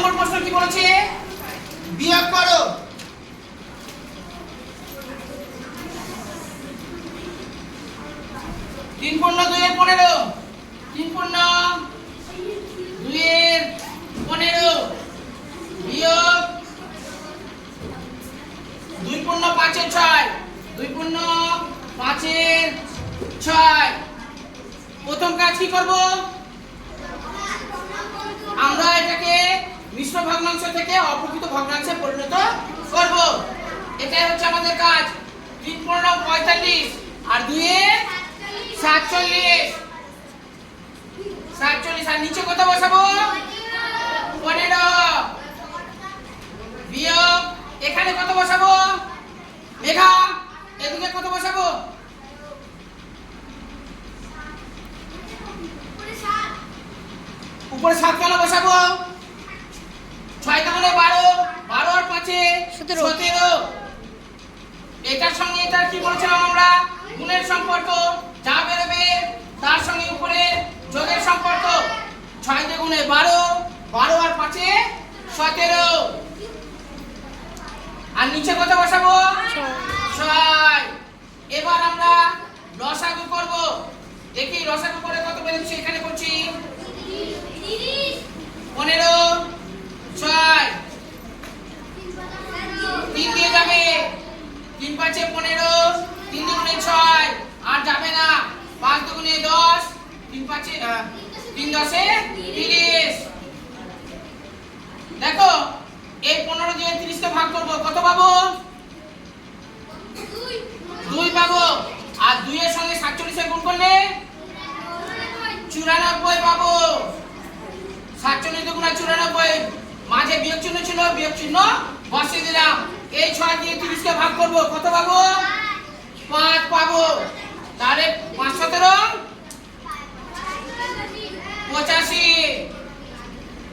নম্বর প্রশ্ন কি বলেছে? বিয়োগ করো। তিন পূর্ণ 2 এর 15, 3 পূর্ণ 2 এর 15 বিয়োগ 2 পূর্ণ 5 এর 6, 2 পূর্ণ 5 এর 6। প্রথম কাজ কি করব? আমরা এটাকে মিশ্র ভগ্নাংশ থেকে অপ্রকৃত ভগ্নাংশে পরিণত করব। এটাই হচ্ছে আমাদের কাজ। 3 পূর্ণ 45 আর 2 এর 47, 47 আর নিচে কত বসাবো? 15 বিয়োগ এখানে কত বসাবো? মেঘা এদিকে কত বসাবো? উপরে 7 কেন বসাবো? 6 তাহলে 12, 12 আর 5 এ 17। এটার সঙ্গে এটার কি বলছিলাম আমরা? গুণের সম্পর্ক। যা বেরোবে তার সঙ্গে উপরে যোগের সম্পর্ক। 6 দিয়ে গুণে 12, 12 আর 5 এ 17। আর নিচে কত বসাবো? 6। এবার আমরা লসাগু করব। দেখি লসাগু করে কত বেরোচ্ছে। এখানে করছি 15, 6 3 দিয়ে যাবে। 3 5 এ 15, 3 দুগুণে 6 আর যাবে না। 5 দুগুণে 10, 3 5 এ 3 10 এ 30। দেখো এই 15 দিয়ে 30 কে ভাগ করব, কত পাবো? 2 পাবো। আর 2 এর সঙ্গে 47 এর গুণ করলে 94 পাবো। 47 দুগুণে 94, মাঝে বিয়োগ চিহ্ন ছিল, বিয়োগ চিহ্ন বসিয়ে দিলাম। এই 6 দিয়ে 30 কে ভাগ করব, কত পাবো? 5 পাবো। তাহলে 5 17 85,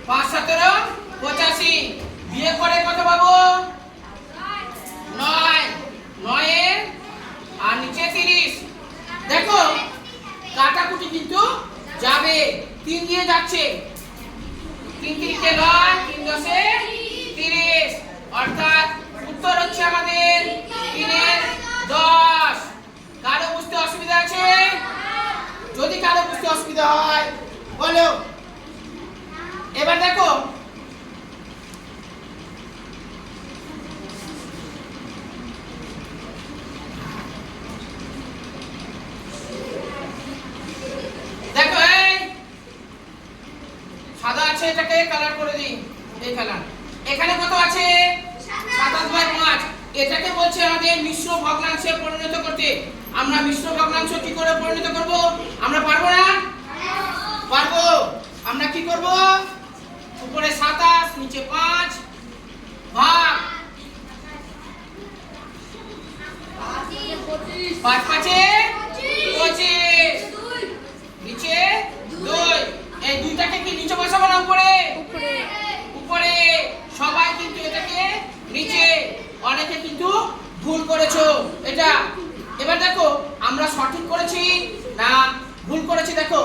5 17 85 বিয়োগ করে কত পাবো? 9, 9 এর আর নিচে 30। দেখো কাটাকুটি কিন্তু যাবে, 3 দিয়ে যাচ্ছে। 3 3 কে 9, 3 10 এ 30। অর্থাৎ উত্তর হচ্ছে আমাদের 3 এর 10। কারো বুঝতে অসুবিধা আছে? যদি কারো বুঝতে অসুবিধা হয় বলো। এবার দেখো দেখো এই সাদা আছে, এটাকে কালার করে দিই। এই কালার এখানে কত আছে? 27/5। এটাকে বলছে আমাদের মিশ্র ভগ্নাংশে পরিণত করতে। আমরা মিশ্র ভগ্নাংশ কি করে পরিণত করব? আমরা পারবো না? পারবো। আমরা কি করব? উপরে 27 নিচে 5 ভাগ 5 5 এ 25 নিচে 2। এই দুইটাকে কি নিচে বসাবো না উপরে? উপরে। সবাই কিন্তু এটাকে নিচে। অনেকে কিন্তু ভুল করেছো এটা। এবার দেখো আমরা সঠিক করেছি না ভুল করেছি। দেখো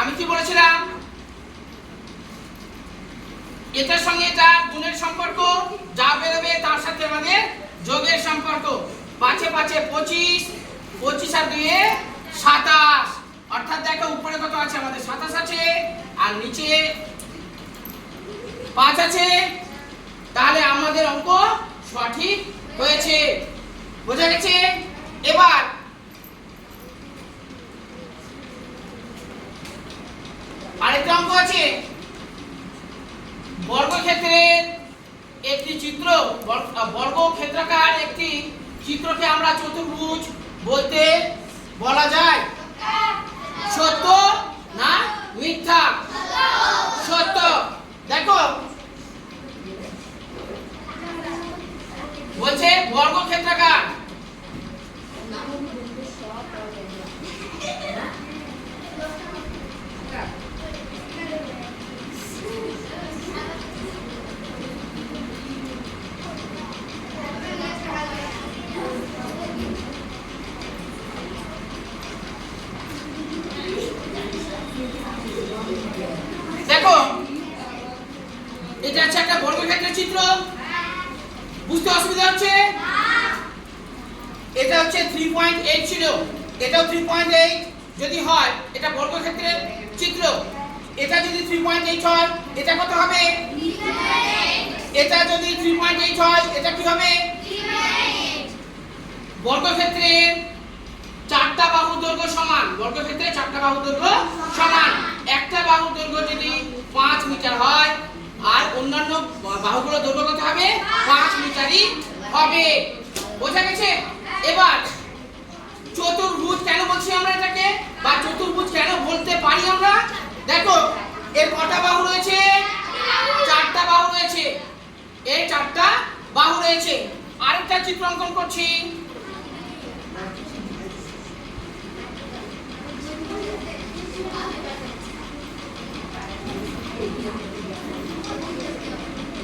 আমি কি বলেছিলাম? এটার সঙ্গে এটা গুণের সম্পর্ক, যা বেরোবে তার সাথে আমাদের যোগের সম্পর্ক। 5 এ 5 এ 25, 25 আর 2 এ 27। অর্থাৎ দেখো উপরে কত আছে? আমাদের 27 আছে আর নিচে 5 আছে। তাহলে আমাদের অঙ্ক সঠিক হয়েছে। বোঝা গেছে? এবার আরেকটা অঙ্ক আছে। বর্গক্ষেত্রের একটি চিত্র, বর্গক্ষেত্রাকার একটি চিত্রকে আমরা চতুর্ভুজ বলতে বলা যায়। সত্য না মিথ্যা? সত্য। দেখো বলছে বর্গক্ষেত্রাকার। এটা হচ্ছে একটা বর্গক্ষেত্রের চিত্র। বুঝতে অসুবিধা হচ্ছে? এটা হচ্ছে 3.8 ছিল, এটাও 3.8 যদি হয় এটা বর্গক্ষেত্রের চিত্র। এটা যদি 3.8 হয় এটা কত হবে? এটা যদি 3.8 হয় এটা কি হবে? বর্গক্ষেত্রের চারটা বাহু দৈর্ঘ্য সমান। বর্গক্ষেত্রে চারটা বাহু দৈর্ঘ্য সমান। একটা বাহু দৈর্ঘ্য যদি 5 মিটার হয় আর অন্যান্য বাহুগুলোর দৈর্ঘ্য কত হবে? 5 মিটারই হবে। বোঝা গেছে? এবার চতুর্ভুজ কেন বলছি আমরা এটাকে, বা চতুর্ভুজ কেন বলতে পারি আমরা? দেখো এর কটা বাহু রয়েছে? চারটা বাহু রয়েছে। এই চারটা বাহু রয়েছে। আরেকটা চিত্র অঙ্কন করছি।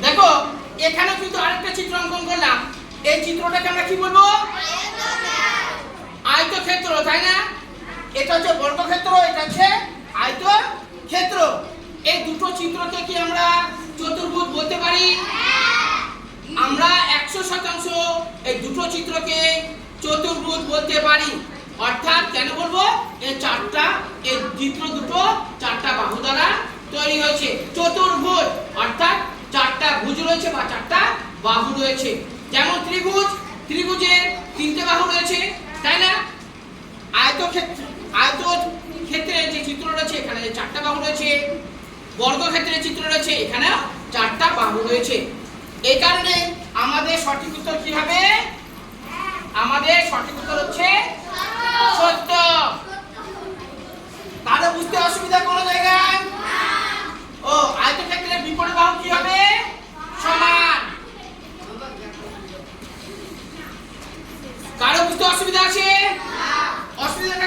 দেখো এখানেও কিন্তু আরেকটা চিত্র অঙ্কন করলাম। এই চিত্রটাকে আমরা কি বলবো? আয়তক্ষেত্র, তাই না? এটা হচ্ছে বর্গক্ষেত্র, এটা হচ্ছে আয়তক্ষেত্র। এই দুটো চিত্রকে কি আমরা চতুর্ভুজ বলতে পারি? আমরা 100% এই দুটো চিত্রকে চতুর্ভুজ বলতে পারি। অর্থাৎ কেন বলবো? এই চিত্র দুটো চারটা বাহু দ্বারা তৈরি হয়েছে। চতুর্ভুজ অর্থাৎ চারটা ভুজ রয়েছে বা চারটা বাহু রয়েছে। যেমন ত্রিভুজের তিনটে বাহু রয়েছে, তাই না? আয়তক্ষেত্রের যে চিত্র রয়েছে এখানে চারটা বাহু রয়েছে। বর্গক্ষেত্রের চিত্র রয়েছে এখানে চারটা বাহু রয়েছে। এই কারণে আমাদের সঠিক উত্তর কি হবে? আমাদের সঠিক উত্তর হচ্ছে 70। তাহলে বুঝতে অসুবিধা কোন জায়গায়? ও আয়তক্ষেত্রের বিপরীত বাহু কি হবে? সমান। কারো বুঝতে অসুবিধা আছে?